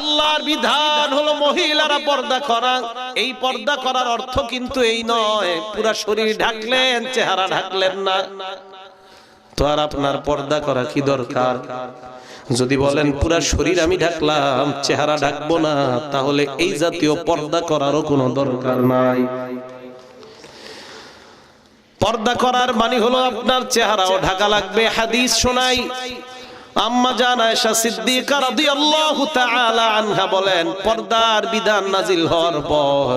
আল্লাহর বিধান হলো মহিলারা পর্দা করা। এই পর্দা করার অর্থ কিন্তু এই নয় পুরো শরীর ঢাকলেন চেহারা ঢাকলেন না। তো আর আপনার পর্দা করা কি দরকার? যদি বলেন পুরো শরীর আমি ঢাকলাম চেহারা ঢাকবো না, তাহলে এই জাতীয় পর্দা করারও কোনো দরকার নাই। পর্দা করার মানে হলো আপনার চেহারাও ঢাকা লাগবে। হাদিস শোনাই, আম্মা জান আয়েশা সিদ্দিকা রাদিয়াল্লাহু তাআলা আনহা বলেন, পর্দার বিধান নাজিল হওয়ার পর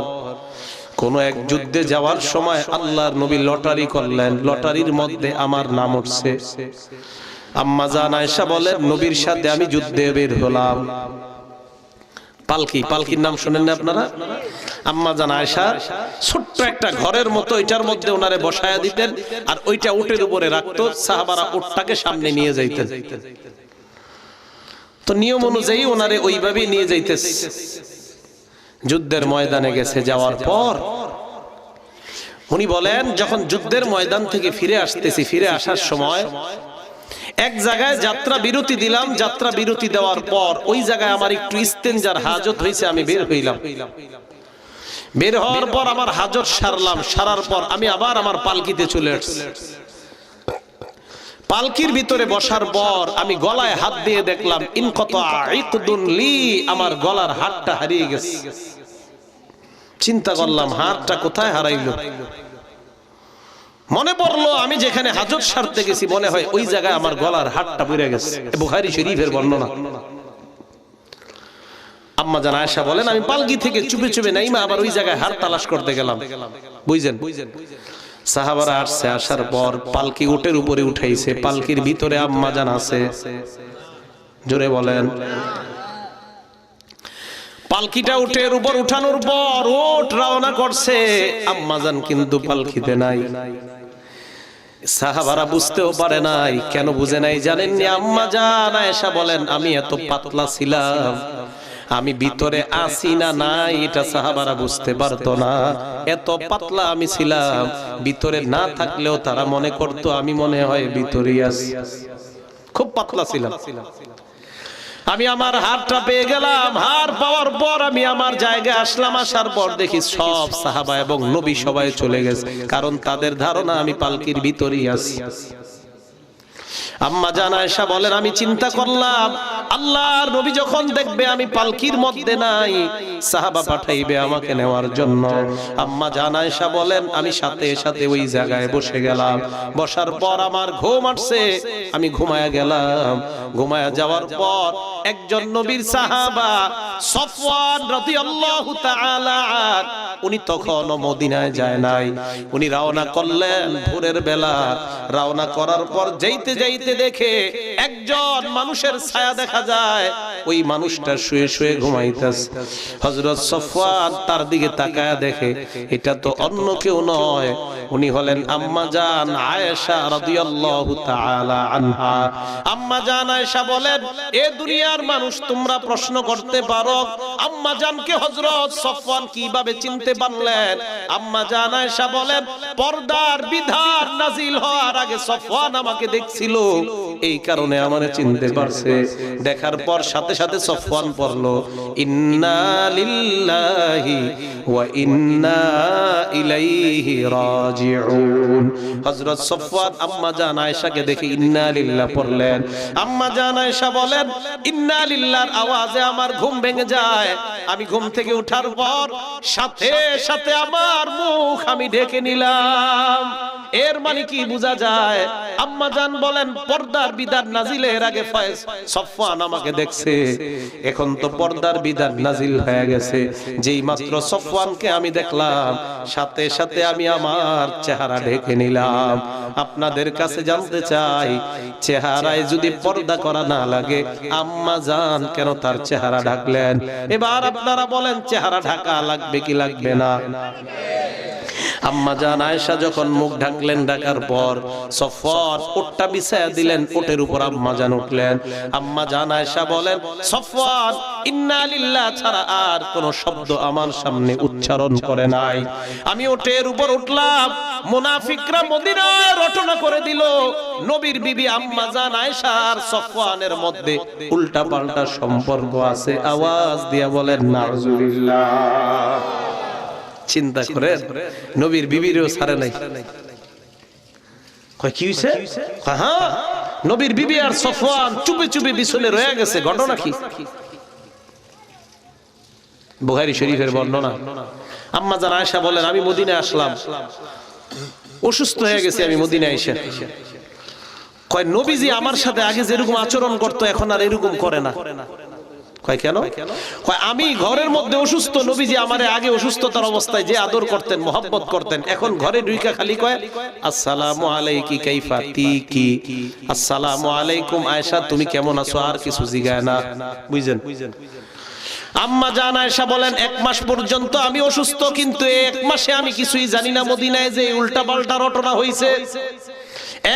কোন এক যুদ্ধে যাওয়ার সময় আল্লাহর নবী লটারি করলেন, লটারির মধ্যে আমার নাম উঠছে। আম্মা জান আয়েশা বলেন, নবীর সাথে আমি যুদ্ধে বের হলাম। পালকি, পালকির নাম শুনেন না আপনারা? আম্মা জান আয়েশা ছোট্ট একটা ঘরের মতো, এটার মধ্যে ওনারে বসায়া দিতেন আর ওইটা উটের উপরে রাখতো, সাহাবারা উটটাকে সামনে নিয়ে যাইতেন। তো নিয়ম অনুযায়ী ওনারে ওইভাবেই নিয়ে যাইতেছে। যুদ্ধের ময়দানে গেছে, যাওয়ার পর উনি বলেন, যখন যুদ্ধের ময়দান থেকে ফিরে আসতেছি, ফিরে আসার সময় এক জায়গায় যাত্রা বিরতি দিলাম। যাত্রা বিরতি দেওয়ার পর ওই জায়গায় আমার একটু ইস্তেঞ্জার হাজত হয়েছে, আমি বের হইলাম। বের হওয়ার পর আমার হাজত সারলাম, সারার পর আমি আবার আমার পালকিতে চলে আসছি। পালকির ভিতরে বসার পর আমি গলায় হাত দিয়ে দেখলাম ইনকাতা ইকদুন লি, আমার গলার হাতটা হারিয়ে গেছে। চিন্তা করলাম হাতটা কোথায় হারাইলো। মনে পড়লো আমি যেখানে হাজত সারতে গেছি, মনে হয় ওই জায়গায় আমার গলার হাতটা পড়ে গেছে। বুখারী শরীফের বর্ণনা। আম্মা জান আয়েশা বলেন, আমি পালকি থেকে চুপে চুপে নাইমা আবার ওই জায়গায় হাত তালাশ করতে গেলাম। বুঝছেন? সাহাবারা আসছে, আসার পর পালকি উটের উপরে উঠাইছে, পালকির ভিতরে আম্মা জান আছে। জোরে বলেন। পালকিটা উটের উপর উঠানোর পর উট রওনা করছে, আম্মা জান কিন্তু পালকিতে নাই। সাহাবারা বুঝতেও পারে নাই। কেন বুঝে নাই জানেননি? আম্মা জান আয়েশা বলেন, আমি এত পাতলা ছিলাম, আমি ভিতরে আছি না নাই এটা সাহাবারা বুঝতে পারতো না। এত পাতলা আমি ছিলাম, ভিতরে না থাকলেও তারা মনে করতো আমি মনে হয় ভিতরেই আছি। খুব পাতলা ছিলাম। আমি আমার হাতটা পেয়ে গেলাম। হাত পাওয়ার পর আমি আমার জায়গায় আসলাম। আসার পর দেখি সব সাহাবা এবং নবী সবাই চলে গেছে, কারণ তাদের ধারণা আমি পালকির ভিতরেই আছি। আম্মা জান আয়েশা বলেন, আমি চিন্তা করলাম আল্লাহর নবী যখন দেখবে আমি পালকির মধ্যে নাই, সাহাবা পাঠাইবে আমাকে নেওয়ার জন্য। আম্মা জান আয়েশা বলেন, আমি সাথে সাথে ওই জায়গায় বসে গেলাম। বসার পর আমার ঘুম আসছে, আমি ঘুমায়া গেলাম। ঘুমায়া যাওয়ার পর একজন নবীর সাহাবা সফওয়ান রাদিয়াল্লাহু তাআলা, উনি তখনও মদিনায় যায় নাই। উনি রওনা করলেন ভোরের বেলা। রওনা করার পর যাইতে যাইতে দেখে একজন মানুষের ছায়া দেখা যায়। ওই মানুষটা শুয়ে শুয়ে ঘুমাইতেছে। হযরত সফওয়ান তার দিকে তাকায়া দেখে এটা তো অন্য কেউ নয়, উনি হলেন আম্মা জান আয়েশা রাদিয়াল্লাহু তাআলা আনহা। আম্মা জান আয়েশা বলেন, এ দুনিয়ার মানুষ তোমরা প্রশ্ন করতে পারো আম্মা জানকে হযরত সফওয়ান কিভাবে চিনতে পারলেন? আম্মা জান আয়েশা বলেন, পর্দার বিধান নাজিল হওয়ার আগে সফওয়ান আমাকে দেখছিল, এই কারণে আমারে চিনতে পারছে। দেখার পর সাথে সাথে সফওয়ান পড়লো ইন্না লিল্লাহি ওয়া ইন্না ইলাইহি রাজিউন। হযরত সফওয়ান আম্মা জান আয়েশাকে দেখে ইন্না লিল্লাহ পড়লেন। আম্মা জান আয়েশা বলেন, ইন্না লিল্লাহর আওয়াজে আমার ঘুম ভেঙে যায়। আমি ঘুম থেকে ওঠার পর সাথে সাথে আমার মুখ আমি ঢেকে নিলাম। এর মানে কি বোঝা যায়? আম্মা জান বলেন, পর্দার বিধান নাজিলের আগে সফওয়ান আমাকে দেখছে, এখন তো পর্দার বিধান নাজিল হয়ে গেছে। যেই মাত্র সফওয়ানকে আমি দেখলাম, সাথে সাথে আমি আমার চেহারা ঢেকে নিলাম। আপনাদের কাছে জানতে চাই, চেহারায় যদি পর্দা করা না লাগে, আম্মা জান কেন তার চেহারা ঢাকলেন? এবার আপনারা বলেন, চেহারা ঢাকা লাগবে কি লাগবে না? আম্মা জান আয়েশা যখন মুখ ঢাকলেন, ঢাকার পর সফওয়ান উটটা বিছায়া দিলেন, উটের উপর আম্মা জান উঠলেন। আম্মা জান আয়েশা বলেন, সফওয়ান ইন্না লিল্লাহ ছাড়া আর কোন শব্দ আমার সামনে উচ্চারণ করে নাই। আমি উটের উপর উঠলাম, মুনাফিকরা মদিনায় রটনা করে দিল নবীর বিবি আম্মা জান আয়েশা আর সফওয়ানের মধ্যে উল্টা পাল্টা সম্পর্ক আছে। আওয়াজ দিয়া বলেন নাউজুবিল্লাহ। চিন্তা করেন, নবীর বিবিরও ছাড়ে নাই। কয় কি হইছে? হ্যাঁ, নবীর বিবি আর সফওয়ান চুপে চুপে বিছনে রয়ে গেছে। ঘটনা কি? বুখারী শরীফের বর্ণনা। আম্মা জান আয়েশা বলেন, আমি মদিনায় আসলাম, অসুস্থ হয়ে গেছি আমি মদিনায় এসে। কয় নবীজি আমার সাথে আগে যেরকম আচরণ করতো এখন আর এরকম করে না। কয় কেন? কয় আমি ঘরের মধ্যে অসুস্থ, নবীজি আমারে আগে অসুস্থতার অবস্থায় যে আদর করতেন, মহব্বত করতেন, এখন ঘরে ঢুইকা খালি কয় আসসালামু আলাইকি কাইফা তিকি, আসসালামু আলাইকুম আয়েশা তুমি কেমন আছো, আর কিছু জিগায় না। বুঝছেন? আম্মা জান আয়েশা বলেন, 1 মাস পর্যন্ত আমি অসুস্থ, কিন্তু 1 মাসে আমি কিছুই জানি না মদিনায় যে উল্টা পাল্টা রটনা হইছে।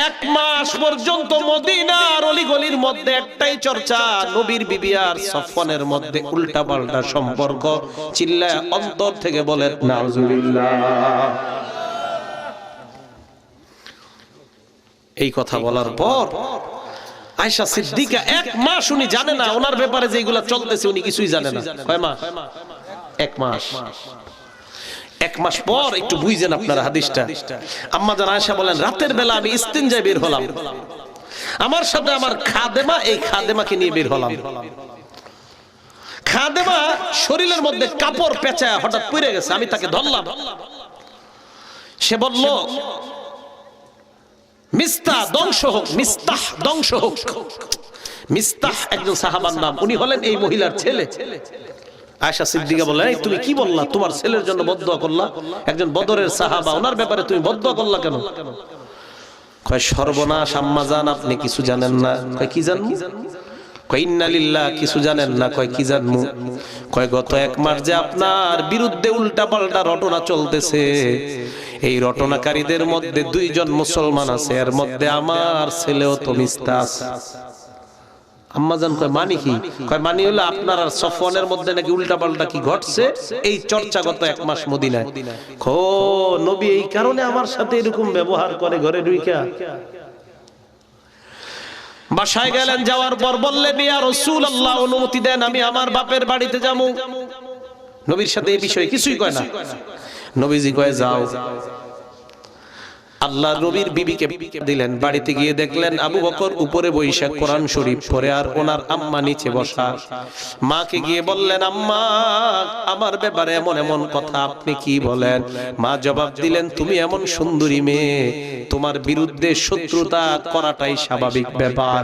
1 মাস পর্যন্ত মদিনার অলিগলির মধ্যে একটাই চর্চা, নবীর বিবি আর সফওয়ানের মধ্যে উল্টা পাল্টা সম্পর্ক। চিল্লায় অন্তর থেকে বলেন নাউজুবিল্লাহ। এই কথা বলার পর আয়েশা সিদ্দিকা 1 মাস উনি জানে না ওনার ব্যাপারে যেগুলা চলতেছে, উনি কিছুই জানে না। কয় মাস? 1 মাস। 1 মাস পর একটু বুঝেন আপনারা হাদিসটা। আম্মা জান আয়েশা বলেন, রাতের বেলা আমি ইস্তিনজায় বের হলাম, আমার সাথে আমার খাদেমা, এই খাদেমাকে নিয়ে বের হলাম। খাদেমা শরীরের মধ্যে কাপড় পেঁচায় হঠাৎ পড়ে গেছে, আমি তাকে ধরলাম। সে বলল, মিস্তাহ ধ্বংস হোক, মিস্তাহ ধ্বংস হোক। মিস্তাহ একজন সাহাবার নাম, উনি হলেন এই মহিলার ছেলে। আয়েশা সিদ্দিকা বলে, এই তুমি কি বললা, তোমার ছেলের জন্য বদদুয়া করলা, একজন বদরের সাহাবা, ওনার ব্যাপারে তুমি বদদুয়া করলা কেন? কয় সর্বনাশ আম্মা জান, আপনি কিছু জানেন না। কয় কি জানমু? কয় ইন্না লিল্লাহ, কিছু জানেন না। কয় কি জানমু? কয় গত 1 মাস যে আপনার বিরুদ্ধে উল্টা পাল্টা রটনা চলতেছে, এই রটনাকারীদের মধ্যে 2 জন মুসলমান আছে, এর মধ্যে আমার ছেলেও তো মিস্তাহ আছে। আম্মা জান কয় মানি কি? কয় মানি হলো আপনার আর সফওয়ানের মধ্যে নাকি উল্টা পাল্টা কি ঘটছে, এই চর্চা গত 1 মাস মদিনায়। খো নবী এই কারণে আমার সাথে এরকম ব্যবহার করে ঘরে ঢুইকা। বাসায় গেলেন, যাওয়ার পর বললেন, ইয়া রাসূলুল্লাহ অনুমতি দেন আমি আমার বাপের বাড়িতে যাবো। নবীর সাথে এই বিষয়ে কিছুই কয় না। নবীজি কয় যাও। আল্লাহ নবীর বিবিকে দিলেন, বাড়িতে গিয়ে দেখলেন আবু বকর উপরে বৈশা কোরআন শরীফ পড়ে আর ওনার আম্মা নিচে বসা। মাকে গিয়ে বললেন, আম্মা আমার ব্যাপারে এমন এমন কথা আপনি কি বলেন? মা জবাব দিলেন, তুমি এমন সুন্দরী মেয়ে, তোমার বিরুদ্ধে শত্রুতা করাটাই স্বাভাবিক ব্যাপার।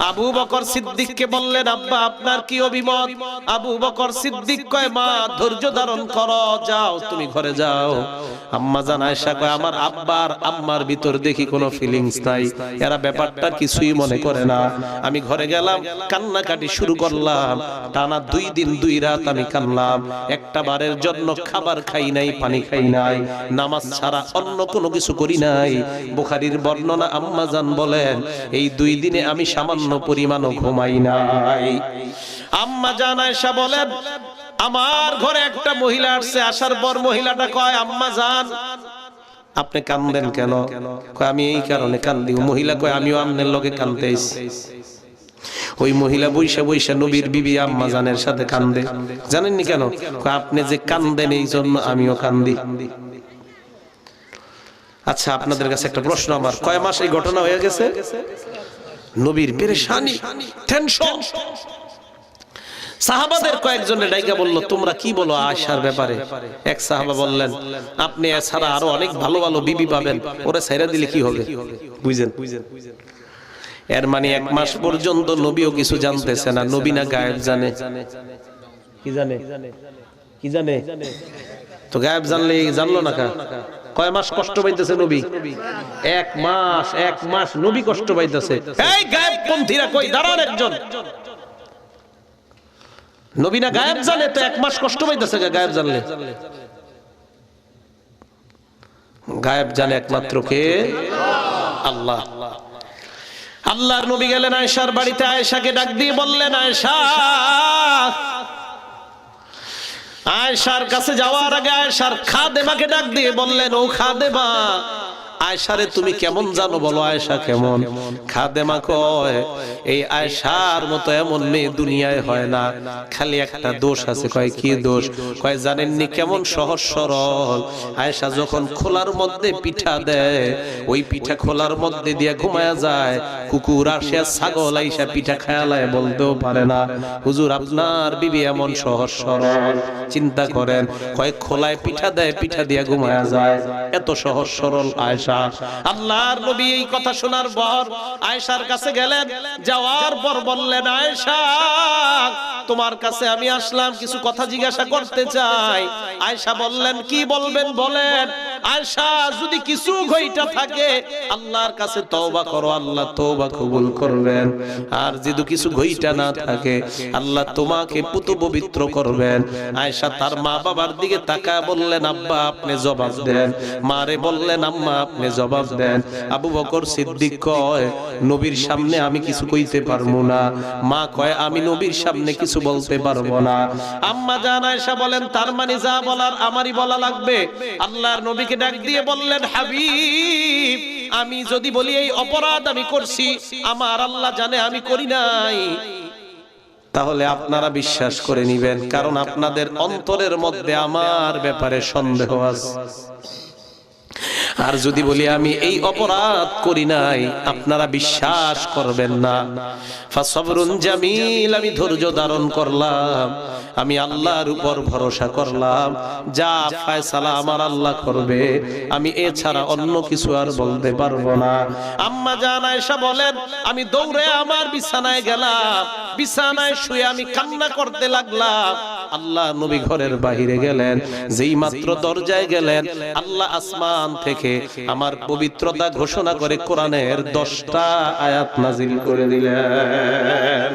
আবু বকর সিদ্দিককে বললেন, আব্বা আপনার কি অভিমত? আবু বকর সিদ্দিক কয়, মা ধৈর্য ধারণ করো, যাও তুমি ঘরে যাও। আম্মা জান আয়েশা কয়, আমার আব্বার আম্মার ভিতর দেখি কোনো ফিলিংস নাই, এরা ব্যাপারটা কিছুই মনে করে না। আমি ঘরে গেলাম, কান্নাকাটি শুরু করলাম, টানা 2 দিন 2 রাত আমি কানলাম। একটা বারের জন্য খাবার খাই নাই, পানি খাই নাই, নামাজ ছাড়া অন্য কোনো কিছু করি নাই। বুখারীর বর্ণনা, আম্মা জান বলেন, এই 2 দিনে আমি সামান্য পরিমাণও ঘুমাই নাই। আম্মা জান আয়েশা বলেন, আমার ঘরে একটা মহিলা আসছে, আসার পর মহিলাটা কয়, আম্মা জান আপনি কান্দেন কেন? কয় আমি এই কারণে কান্দি। মহিলা কয়, আমিও আপনার লগে কান্দতে আইছি। ওই মহিলা বৈশা বৈশা নবীর বিবি আম্মা জানের সাথে কান্দে। জানেননি কেন? কয় আপনি যে কান্দেন এই জন্য আমিও কান্দি। আচ্ছা আপনাদের কাছে একটা প্রশ্ন আমার, কয় মাস এই ঘটনা হয়ে গেছে? নবীর পেরেশানি, টেনশন। সাহাবাদের কয়েকজনে ডাইকা বলল, তোমরা কি বলো আয়েশার ব্যাপারে? এক সাহাবা বললেন, আপনি এছাড়া আরো অনেক ভালো ভালো বিবি পাবেন, ওরে ছাইরা দিলে কি হবে? বুঝেন? এর মানে 1 মাস পর্যন্ত নবীও কিছু জানতেছে না। নবী না গায়েব জানে? কি জানে? কি জানে? তো গায়েব জানলে জানলো না কা? কয় মাস কষ্ট পাইতেছে নবী? 1 মাস। 1 মাস নবী কষ্ট পাইতেছে। এই গায়েব পন্থীরা কই, দাঁড়ান একজন। নবী না গায়েব জানে, তো 1 মাস কষ্ট পাইতেছে গায়েব জানলে? গায়েব জানে একমাত্র কে? আল্লাহ। আল্লাহর নবী গেলেন আয়েশার বাড়িতে, আয়েশাকে ডাক দিয়ে বললেন, আয়েশা। আয়েশার কাছে যাওয়ার আগে আয়েশার খাদেমাকে ডাক দিয়ে বললেন, ও খাদেমা, আয়েশারে তুমি কেমন জানো বলো? আয়েশা কেমন? খাদেমা কয়, এই আয়েশার মতো এমন মেয়ে দুনিয়ায় হয় না, খালি একটা দোষ আছে। কয় কি দোষ? কয় জানেননি কেমন সহজ সরল। আয়েশা যখন খোলার মধ্যে পিঠা দেয়, ওই পিঠা খোলার মধ্যে দিয়ে ঘুমায়া যায়, কুকুর আসে ছাগল আইসা পিঠা খায়ালায় বলতেও পারে না হুজুর আপনার বিবি এমন সহজ সরল। চিন্তা করেন, কয় খোলায় পিঠা দেয়, পিঠা দিয়ে ঘুমায়া যায়, এত সহজ সরল আয়েশা। আল্লাহর নবী এই কথা শোনার পর আয়েশার কাছে গেলেন, যাওয়ার পর বললেন, আয়েশা তোমার কাছে আমি আসলাম, কিছু কথা জিজ্ঞাসা করতে চাই। আয়েশা বললেন, কি বলবেন বলেন। আয়েশা, যদি কিছু ঘইটা থাকে আল্লাহর কাছে তওবা করো, আল্লাহ তওবা কবুল করবেন। আর যদি কিছু ঘইটা না থাকে আল্লাহ তোমাকে পুত পবিত্র করবেন। আয়েশা তার মা বাবার দিকে তাকায় বললেন, আব্বা আপনি জবাব দেন। মারে বললেন, আম্মা আপনি জবাব দেন। আবু বকর সিদ্দিক কয়, নবীর সামনে আমি কিছু কইতে পারবো না। মা কয়, আমি নবীর সামনে কিছু বলতে পারবো না। আম্মা জান আয়েশা বলেন, তার মানে যা বলার আমারই বলা লাগবে। আল্লাহর নবীকে ডাক দিয়ে বললেন, হাবিব, আমি যদি বলি এই অপরাধ আমি করছি, আমার আল্লাহ জানে আমি করি নাই, তাহলে আপনারা বিশ্বাস করে নিবেন, কারণ আপনাদের অন্তরের মধ্যে আমার ব্যাপারে সন্দেহ আছে। আর যদি বলি আমি এই অপরাধ করি নাই, আপনারা বিশ্বাস করবেন না। ফাসবরুন জামিল, আমি ধৈর্য ধারণ করলাম, আমি আল্লাহর উপর ভরসা করলাম, যা ফয়সালা আমার আল্লাহ করবে, আমি এছাড়া অন্য কিছু আর বলতে পারবো না। আম্মা জান আয়েশা বলেন, আমি দৌড়ে আমার বিছানায় গেলাম, বিছানায় শুয়ে আমি কান্না করতে লাগলাম। আল্লাহ নবী ঘরের বাহিরে গেলেন, যেই মাত্র দরজায় গেলেন, আল্লাহ আসমান থেকে আমার পবিত্রতা ঘোষণা করে কোরআনের 10টা আয়াত নাজিল করে দিলেন।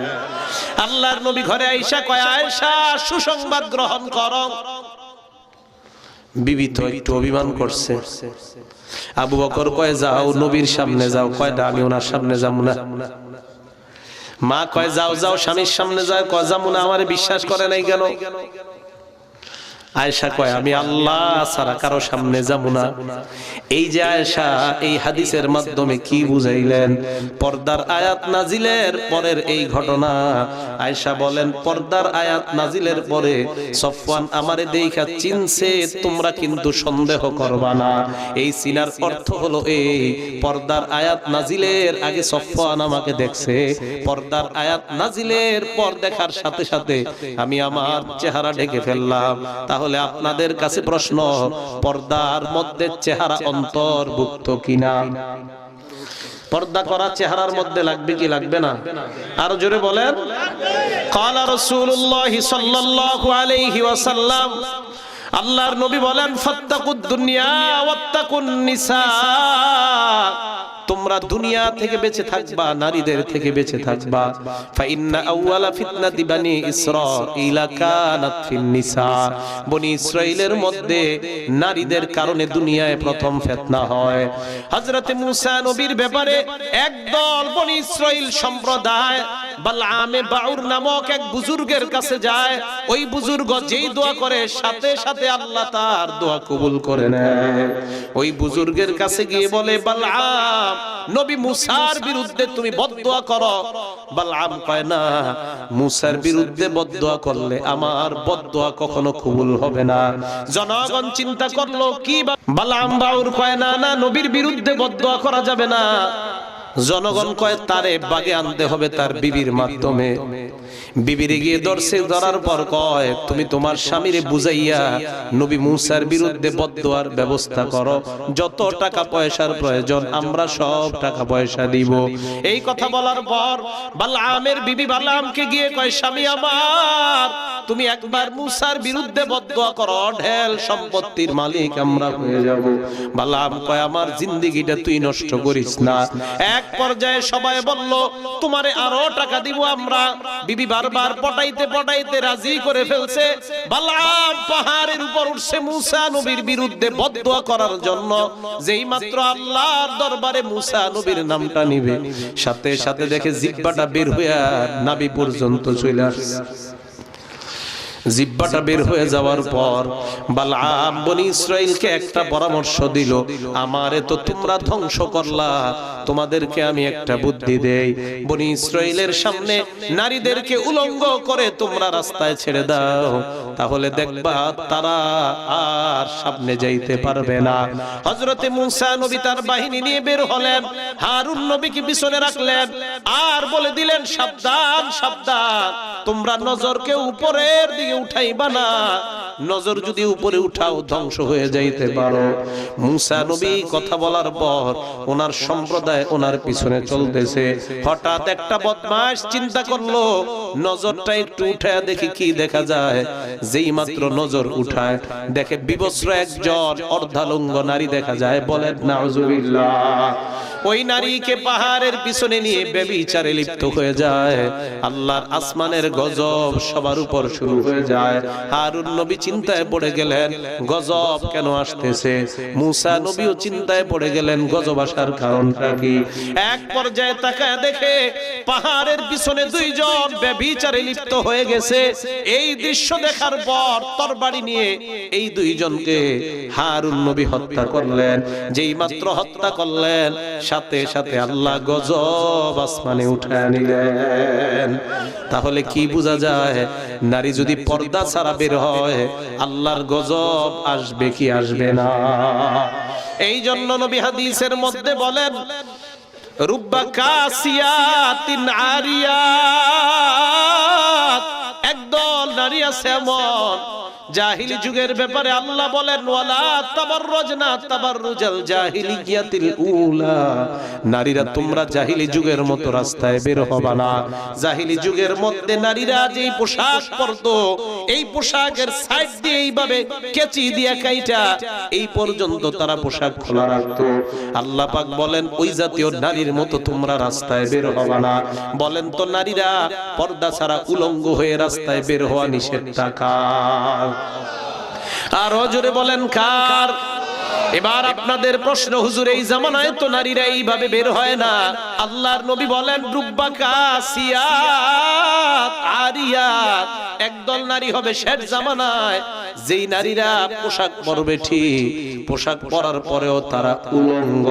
আল্লাহর নবী ঘরে আয়েশা কয়, আয়েশা সুসংবাদ গ্রহণ করো। বিবি তো একটু অভিমান করছে। আবু বকর কয়, যাও নবীর সামনে যাও। কয়টা আমি ওনার সামনে যাবো না। মা কয়, যাও যাও স্বামীর সামনে যায়। কয় যাবো না, আমারে বিশ্বাস করে নাই কেন? আয়েশা কয়, আমি আল্লাহ ছাড়া কারো সামনে যাব না। এই যে আয়েশা এই হাদিসের মাধ্যমে কি বুঝাইলেন? পর্দার আয়াত নাজিলের পরের এই ঘটনা। আয়েশা বলেন, পর্দার আয়াত নাজিলের পরে সফওয়ান আমারে দেখা চিনছে, তোমরা কিন্তু সন্দেহ করবা না। এই চিনার অর্থ হলো এই, পর্দার আয়াত নাজিলের আগে সফওয়ান আমাকে দেখছে, পর্দার আয়াত নাজিলের পর দেখার সাথে সাথে আমি আমার চেহারা ঢেকে ফেললাম। তাহলে আপনাদের কাছে প্রশ্ন, পর্দার মধ্যে চেহারা অন্তর্ভুক্ত কিনা? পর্দা করা চেহারার মধ্যে লাগবে কি লাগবে না? আরো জোরে বলেন। ক্বালা রাসূলুল্লাহ সাল্লাল্লাহু আলাইহি ওয়াসাল্লাম, আল্লাহর নবী বলেন, ফাত্তাকুদ দুনিয়া ওয়াত্তাকুন নিসা, তোমরা দুনিয়া থেকে বেঁচে থাকবা, নারীদের থেকে বেঁচে থাকবা। ফাইন্না আউওয়ালা ফিতনাতি বানি ইসরাঈল কানাত ফিন নিসা, বনি ইসরাইলের মধ্যে নারীদের কারণে দুনিয়ায় প্রথম ফিতনা হয়। হযরতে মূসা নবীর ব্যাপারে একদল বনি ইসরাইল সম্প্রদায় বালআমে বাউর নামক এক বুজুর্গের কাছে যায়। ওই বুজুর্গ যেই দোয়া করে সাথে সাথে আল্লাহ তার দোয়া কবুল করে নেয়। ওই বুজুর্গের কাছে গিয়ে বলে, বালআম, নবী মুসার বিরুদ্ধে তুমি বদদোয়া করো। বালআম কয়, না, মুসার বিরুদ্ধে বদদোয়া করলে আমার বদদোয়া কখনো কবুল হবে না। জনগণ চিন্তা করলো কি, বালআম বাউর কয়, না না, নবীর বিরুদ্ধে বদদোয়া করা যাবে না। জনগণ কয়, তারে বাগে আনতে হবে তার বিবির মাধ্যমে। বিবিরে গিয়ে ধরার পর কয়, তুমি তোমার স্বামীরে বুঝাইয়া নবী মুসার বিরুদ্ধে বদদোয়ার ব্যবস্থা করো, যত টাকা পয়সার প্রয়োজন আমরা সব টাকা পয়সা দিব। এই কথা বলার পর বালআমের বিবি বালআমকে গিয়ে কয়, স্বামী আমার, তুমি একবার মূসার বিরুদ্ধে বদদোয়া করো, ঢেল সম্পত্তির মালিক আমরা হয়ে যাব। বালাম কয় আমার জিন্দেগিটা তুই নষ্ট করিস না। এক পর্যায়ে সবাই বলল তোমারে আরো টাকা দিব আমরা। বিবি বারবার পটাইতে পটাইতে রাজি করে ফেলছে। বালাম পাহাড়ের উপর উঠছে মূসা নবীর বিরুদ্ধে বদদোয়া করার জন্য। যেই মাত্র আল্লাহর দরবারে মূসা নবীর নামটা নিবে, সাথে সাথে দেখে জিহ্বাটা বের হয়ে নাভি পর্যন্ত চলে আসছে। জিহ্বাটা বের হয়ে যাওয়ার পর বালআম বনি ইসরাইলকে একটা পরামর্শ দিল, আমারে তো তোমরা ধ্বংস করলা, তোমাদেরকে আমি একটা বুদ্ধি দেই। বনি ইসরাইলের সামনে নারীদেরকে উলঙ্গ করে তোমরা রাস্তায় ছেড়ে দাও, তাহলে দেখবা তারা আর সামনে যাইতে পারবে না। হযরতে মূসা নবী তার বাহিনী নিয়ে বের হলেন, হারুন নবীকে পিছনে রাখলেন আর বলে দিলেন সাবধান সাবধান, তোমরা নজরকে উপরের দিকে উঠাইবা না, নজর যদি উপরে উঠাও ধ্বংস হয়ে যাইতে পারো। মূসা নবী কথা বলার পর ওনার সম্প্রদায় ওনার পিছনে চলতেছে। হঠাৎ একটা বদমাশ চিন্তা করলো নজরটা একটু উঠায় দেখি কি দেখা যায়। যেই মাত্র নজর উঠায় দেখে বিবস্ত্র একজন অর্ধালঙ্গ নারী দেখা যায়। বলেন নাউজুবিল্লাহ। ওই নারীকে পাহাড়ের পিছনে নিয়ে ব্যভিচারে লিপ্ত হয়ে যায়। আল্লাহর আসমানের গজব সবার উপর শুরু হয়ে যায়। হারুন নবী চিন্তায় পড়ে গেলেন গজব কেন আসতেছে। মূসা নবীও চিন্তায় পড়ে গেলেন গজব আসার কারণটা কি। এক পর্যায়ে তাকায় দেখে পাহাড়ের পিছনে দুইজন ব্যভিচারে লিপ্ত হয়ে গেছে। এই দৃশ্য দেখার পর তরবারি নিয়ে এই দুইজনকে হারুন নবী হত্যা করলেন। যেই মাত্র হত্যা করলেন সাথে সাথে আল্লাহ গজব আসমানে উঠায় নিলেন। তাহলে কি বোঝা যায়, নারী যদি পর্দা ছাড়া বের হয় আল্লাহর গজব আসবে কি আসবে না। এই জন্য নবী হাদিসের মধ্যে বলেন রুব্বা কাসিয়াতিন আরিয়াত, একদল নারী আছে এমন জাহিলি যুগের ব্যাপারে আল্লাহ বলেন ওয়ালা তাবাররুজনা তাবাররুজাল জাহিলিয়াতিল উলা, নারীরা তোমরা জাহিলি যুগের মতো রাস্তায় বের হবে না। জাহিলি যুগের মধ্যে নারীরা যেই পোশাক পরতো এই পোশাকের সাইড দিয়ে এইভাবে কেচি দিয়ে কাইটা এই পর্যন্ত তারা পোশাক খোলা রাখতো। আল্লাহ পাক বলেন ওই জাতীয় নারীর মতো তোমরা রাস্তায় বের হবে না। বলেন তো নারীরা পর্দা ছাড়া উলঙ্গ হয়ে রাস্তায় বের হওয়া নিষেধ কার? আরো জোরে বলেন কার? এবার আপনাদের প্রশ্ন, হুজুর এই জামানায় তো নারীরা এইভাবে বের হয় না। আল্লাহর নবী বলেন রুব্বা কাসিয়াত আরিয়াত, একদল নারী হবে শেষ জামানায় যেই নারীরা পোশাক পরবে ঠিক, পোশাক পরার পরেও তারা উলঙ্গ।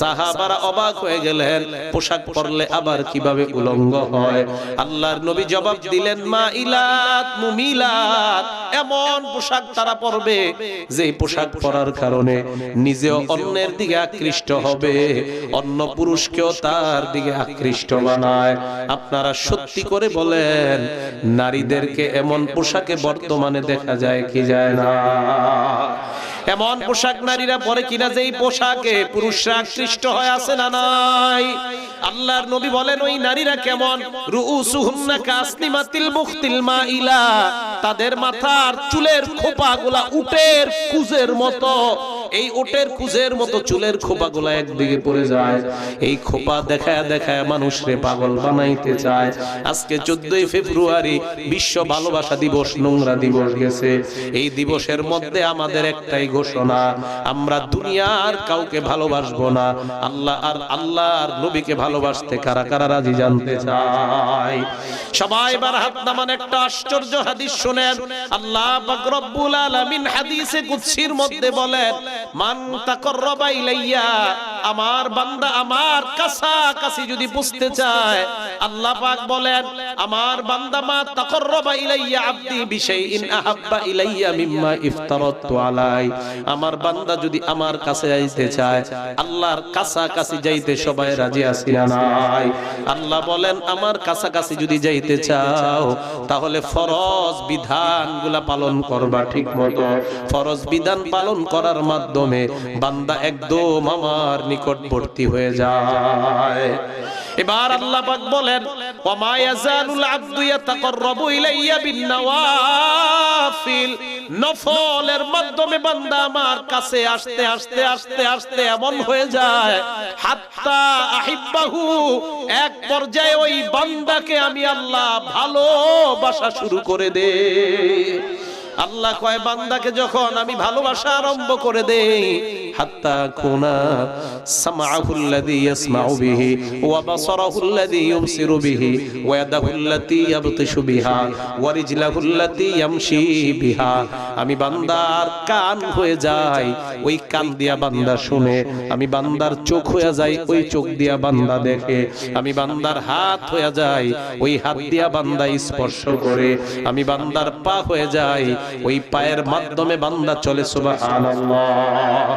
সাহাবারা অবাক হয়ে গেলেন পোশাক পরলে আবার কিভাবে উলঙ্গ হয়। আল্লাহর নবী জবাব দিলেন মাইলাত মুমিলাত, এমন পোশাক তারা পরবে যে পোশাক পরার কারণে নিজেও অন্যের দিকে আকৃষ্ট হবে, অন্য পুরুষকেও তার দিকে আকৃষ্ট বানায়। আপনারা সত্যি করে বলেন নারীদেরকে এমন পোশাকে বর্তমানে দেখা যায় কি যায় না? এমন পোশাক নারীরা পরে কিনা যেই পোশাকে পুরুষরা আকৃষ্ট হয় আছে না নাই? আল্লাহর নবী বলেন ওই নারীরা কেমন, রুউসুহুন্না কাসনিমাতিল মুখতিল মাইলা, তাদের মাথার চুলের খোপাগুলা উটের কুজের মতো। এই উটের কুজের মতো চুলের খোপাগুলা একদিকে পড়ে যায়। এই খোপা দেখায় দেখায় মানুষরে পাগল বানাইতে চায়। আজকে 14ই ফেব্রুয়ারি বিশ্ব ভালোবাসা দিবস, নোংরা দিবস গেছে। এই দিবসের মধ্যে আমাদের একটাই ঘোষণা, আমরা দুনিয়ার কাউকে ভালোবাসবো না, আল্লাহ আর আল্লাহর নবীকে ভালোবাসতে কারা কারা রাজি জানতে চাই? সবাই এবার হাত নামান। একটা আশ্চর্য হাদিস শুনেন। আল্লাহ পাক রব্বুল আলামিন হাদিসে কুদসির মধ্যে বলেন মান তাকাররাবা ইলাইয়া, আমার বান্দা আমার কাছাকাছি যদি বুঝতে চায়, আল্লাহ পাক বলেন আমার বান্দা মা তাকাররাবা ইলাইয়া আবদি বিশাইইন আহাব্বা ইলাইয়া মিম্মা ইফতারাতু আলাই, আমার বান্দা যদি আমার কাছে যাইতে চায়, আল্লাহর কাছাকাছি যাইতে সবাই রাজি আছি না নাই? আল্লাহ বলেন আমার কাছাকাছি যদি যাইতে চাও তাহলে ফরজ বিধানগুলা পালন করবা ঠিক মতো। ফরজ বিধান পালন করার মাধ্যমে বান্দা একদম আমার নিকটবর্তী হয়ে যায়। এবার আল্লাহ পাক বলেন ওয়া মা ইয়াজালুল আবদু ইয়াতাকাররাবু ইলাইয়া বিন নওয়াফিল নফলের মাধ্যমে বান্দা আমার কাছে আসতে আসতে আসতে আসতে এমন হয়ে যায় হাত্তা আহিব্বাহু, এক পর্যায়ে ওই বান্দাকে আমি আল্লাহ ভালোবাসা শুরু করে দেই। আল্লাহ কয় বান্দাকে যখন আমি ভালোবাসা আরম্ভ করে দেই, হাত্তা কুনা সামাউল্লাযী ইয়াসমাউ বিহি ওয়া বাসারাহুল্লাযী ইউবসিরু বিহি ওয়া ইয়াদাহুল্লাতী ইয়াবতিশু বিহা ওয়া রিজলাহুল্লাতী ইয়ামশি বিহা, আমি বান্দার কান হয়ে যাই, ওই কান দিয়া বান্দা শুনে, আমি বান্দার চোখ হয়ে যাই, ওই চোখ দিয়া বান্দা দেখে, আমি বান্দার হাত হয়ে যাই, ওই হাত দিয়া বান্দা স্পর্শ করে, আমি বান্দার পা হয়ে যাই, ওই পায়ের মাধ্যমে বান্দা চলে। সুবহানাল্লাহ।